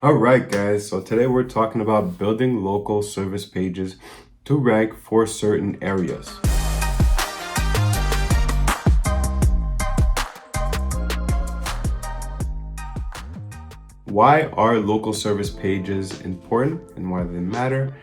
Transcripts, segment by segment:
All right, guys. So today we're talking about building local service pages to rank for certain areas. Why are local service pages important and why do they matter?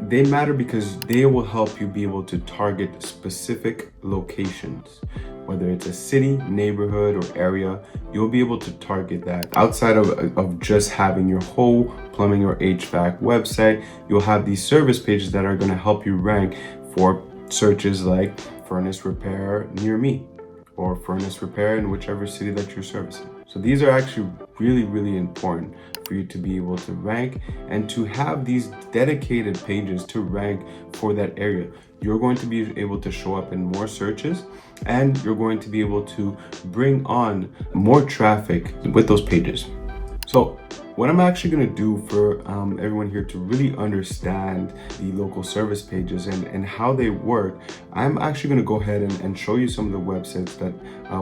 They matter because they will help you be able to target specific locations. Whether it's a city, neighborhood, or area, you'll be able to target that. Outside of just having your whole plumbing or HVAC website, you'll have these service pages that are going to help you rank for searches like furnace repair near me or furnace repair in whichever city that you're servicing. So these are actually really important for you to be able to rank and to have these dedicated pages to rank for that area. You're going to be able to show up in more searches and you're going to be able to bring on more traffic with those pages. So what I'm actually going to do for everyone here to really understand the local service pages and how they work, I'm actually going to go ahead and show you some of the websites that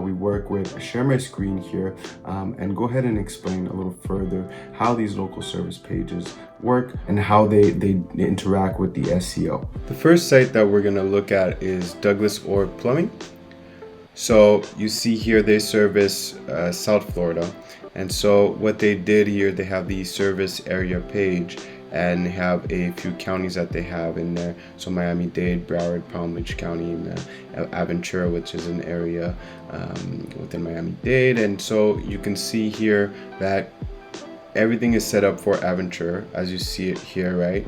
we work with, share my screen here, and go ahead and explain a little further how these local service pages work and how they interact with the SEO. The first site that we're going to look at is Douglas Orr Plumbing. So you see here they service South Florida. And so what they did here, they have the service area page and have a few counties that they have in there. So Miami-Dade, Broward, Palm Beach County, and Aventura, which is an area within Miami-Dade. And so you can see here that everything is set up for Aventura, as you see it here, right?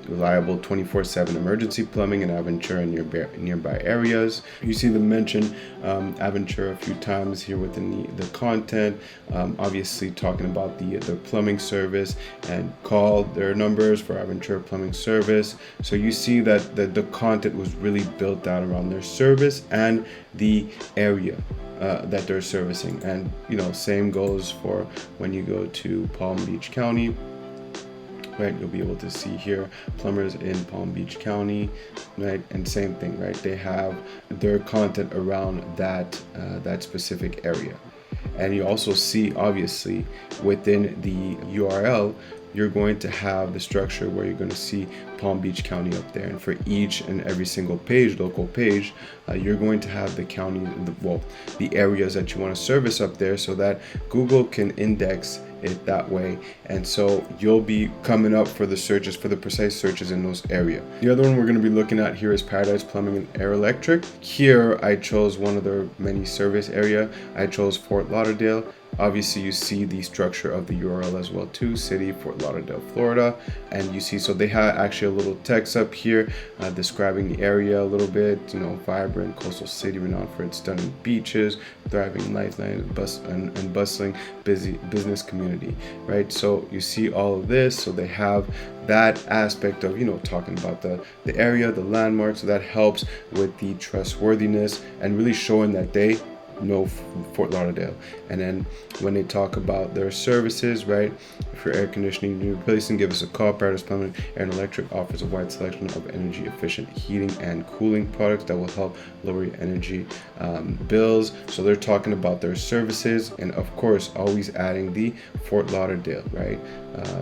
Reliable 24/7 emergency plumbing in Aventura and nearby areas. You see them mention Aventura a few times here within the content. Obviously talking about the plumbing service and call their numbers for Aventura plumbing service. So you see that the content was really built out around their service and the area that they're servicing. And same goes for when you go to Palm Beach County, right? You'll be able to see here plumbers in Palm Beach County, right? And same thing, right? They have their content around that specific area. And you also see, obviously, within the URL, you're going to have the structure where you're going to see Palm Beach County up there. And for each and every single page, local page, you're going to have the county, the areas that you want to service up there so that Google can index it that way. And so you'll be coming up for the searches, for the precise searches in those areas. The other one we're going to be looking at here is Paradise Plumbing and Air Electric. Here I chose one of their many service area. I chose Fort Lauderdale. Obviously you see the structure of the URL as well too, city, Fort Lauderdale, Florida. And you see, so they have actually a little text up here describing the area a little bit, vibrant coastal city renowned for its stunning beaches, thriving lifeline, and bustling business community, right? So you see all of this. So they have that aspect of, talking about the area, the landmarks. So that helps with the trustworthiness and really showing that they know Fort Lauderdale. And then when they talk about their services, right, for air conditioning and replacing, give us a call. Paradise Plumbing Air and Electric offers a wide selection of energy efficient heating and cooling products that will help lower your energy bills. So they're talking about their services, and of course always adding the Fort Lauderdale, right?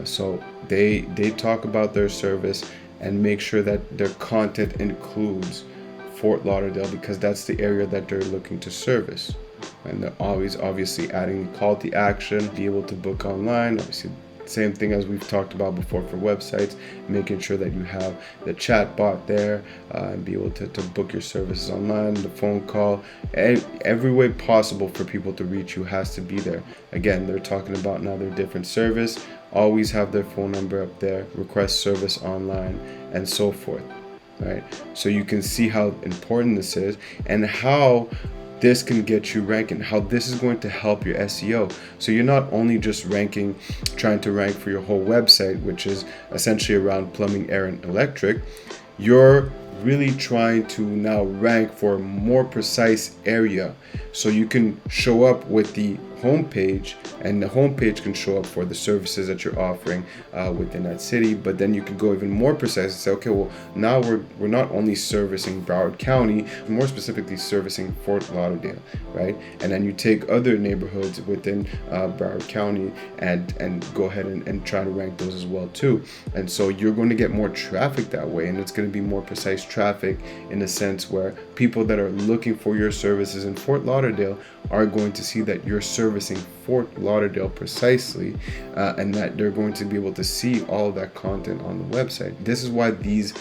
So they talk about their service and make sure that their content includes Fort Lauderdale because that's the area that they're looking to service. And they're always obviously adding the call to action, be able to book online. Obviously, same thing as we've talked about before for websites, making sure that you have the chat bot there and be able to book your services online, the phone call, every way possible for people to reach you has to be there. Again, they're talking about now their different service, always have their phone number up there, request service online, and so forth. Right? So you can see how important this is and how this can get you ranking, how this is going to help your SEO. So you're not only just trying to rank for your whole website, which is essentially around plumbing, air, and electric. You're really trying to now rank for a more precise area so you can show up with the homepage, and the homepage can show up for the services that you're offering within that city. But then you can go even more precise and say, okay, well, now we're not only servicing Broward County, more specifically servicing Fort Lauderdale, right? And then you take other neighborhoods within Broward County and go ahead and try to rank those as well too. And so you're going to get more traffic that way, and it's going to be more precise traffic in a sense where people that are looking for your services in Fort Lauderdale are going to see that you're servicing Fort Lauderdale precisely, and that they're going to be able to see all of that content on the website. This is why these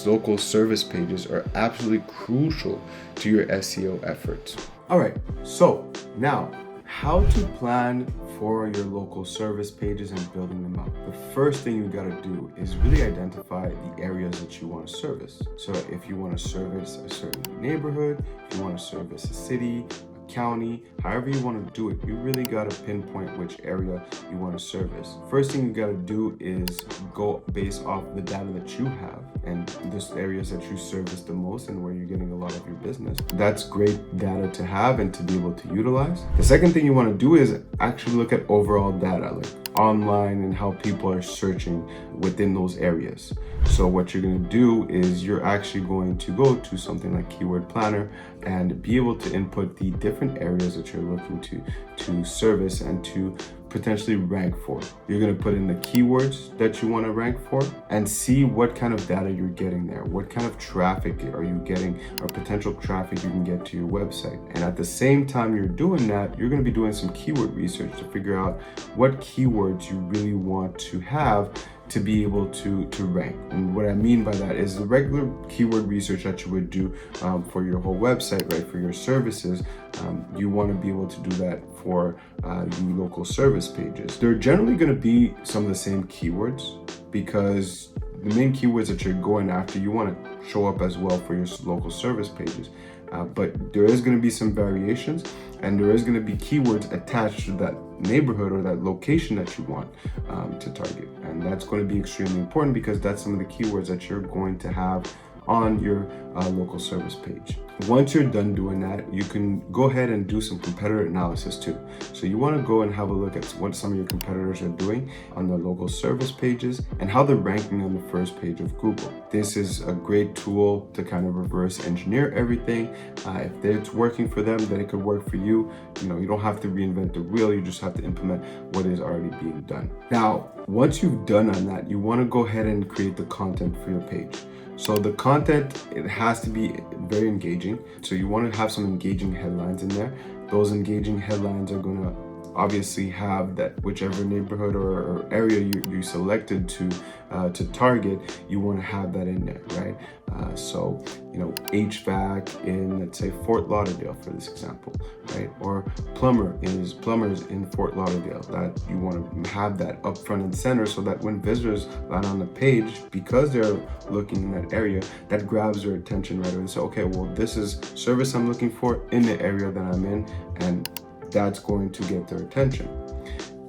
local service pages are absolutely crucial to your SEO efforts. All right, so now how to plan for your local service pages and building them out. The first thing you got to do is really identify the areas that you want to service. So if you want to service a certain neighborhood, if you want to service a city, county, however you want to do it, you really got to pinpoint which area you want to service. First thing you got to do is go based off the data that you have and those areas that you service the most and where you're getting a lot of your business. That's great data to have and to be able to utilize. The second thing you want to do is actually look at overall data, like online and how people are searching within those areas. So what you're going to do is you're actually going to go to something like Keyword Planner and be able to input the different areas that you're looking to service and to potentially rank for. You're going to put in the keywords that you want to rank for and see what kind of data you're getting there. What kind of traffic are you getting, or potential traffic you can get to your website. And at the same time you're doing that, you're going to be doing some keyword research to figure out what keywords you really want to have to be able to rank. And what I mean by that is the regular keyword research that you would do for your whole website, right, for your services. You want to be able to do that for the local service pages. They're generally going to be some of the same keywords, because the main keywords that you're going after, you want to show up as well for your local service pages. But there is going to be some variations, and there is going to be keywords attached to that neighborhood or that location that you want to target. And that's going to be extremely important, because that's some of the keywords that you're going to have on your local service page. Once you're done doing that, you can go ahead and do some competitor analysis too. So you want to go and have a look at what some of your competitors are doing on their local service pages and how they're ranking on the first page of Google. This is a great tool to kind of reverse engineer everything. If it's working for them, then it could work for you. You know, you don't have to reinvent the wheel. You just have to implement what is already being done. Now, once you've done on that, you want to go ahead and create the content for your page. So the content, it has to be very engaging. So you want to have some engaging headlines in there. Those engaging headlines are going to obviously have that whichever neighborhood or area you selected to target, you want to have that in there, right? So, you know, HVAC in, let's say, Fort Lauderdale for this example, right? Or plumbers in Fort Lauderdale. That you want to have that up front and center, so that when visitors land on the page, because they're looking in that area, that grabs their attention right away. And say, okay, well, this is service I'm looking for in the area that I'm in, and that's going to get their attention.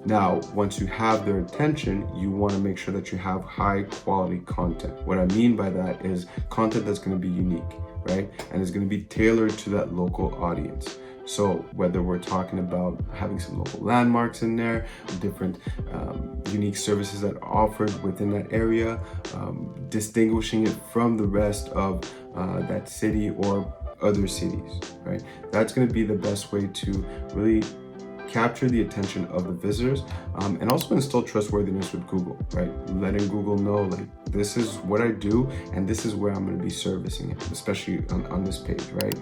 Now, once you have their attention, you want to make sure that you have high quality content. What I mean by that is content that's going to be unique, right? And it's going to be tailored to that local audience. So whether we're talking about having some local landmarks in there, different unique services that are offered within that area, distinguishing it from the rest of that city or other cities, right? That's going to be the best way to really capture the attention of the visitors, and also instill trustworthiness with Google, right? Letting Google know, like, this is what I do and this is where I'm going to be servicing it, especially on this page, right?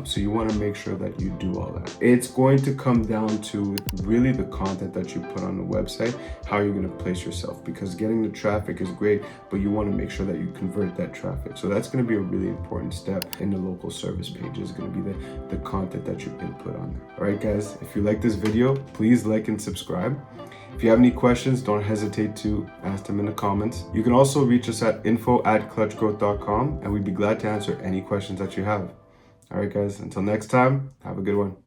So you want to make sure that you do all that. It's going to come down to really the content that you put on the website, how you're going to place yourself, because getting the traffic is great, but you want to make sure that you convert that traffic. So that's going to be a really important step in the local service page, is going to be the content that you input on there. All right, guys, if you like this video, please like and subscribe. If you have any questions, don't hesitate to ask them in the comments. You can also reach us at info@klutchgrowth.com, and we'd be glad to answer any questions that you have. All right, guys, until next time, have a good one.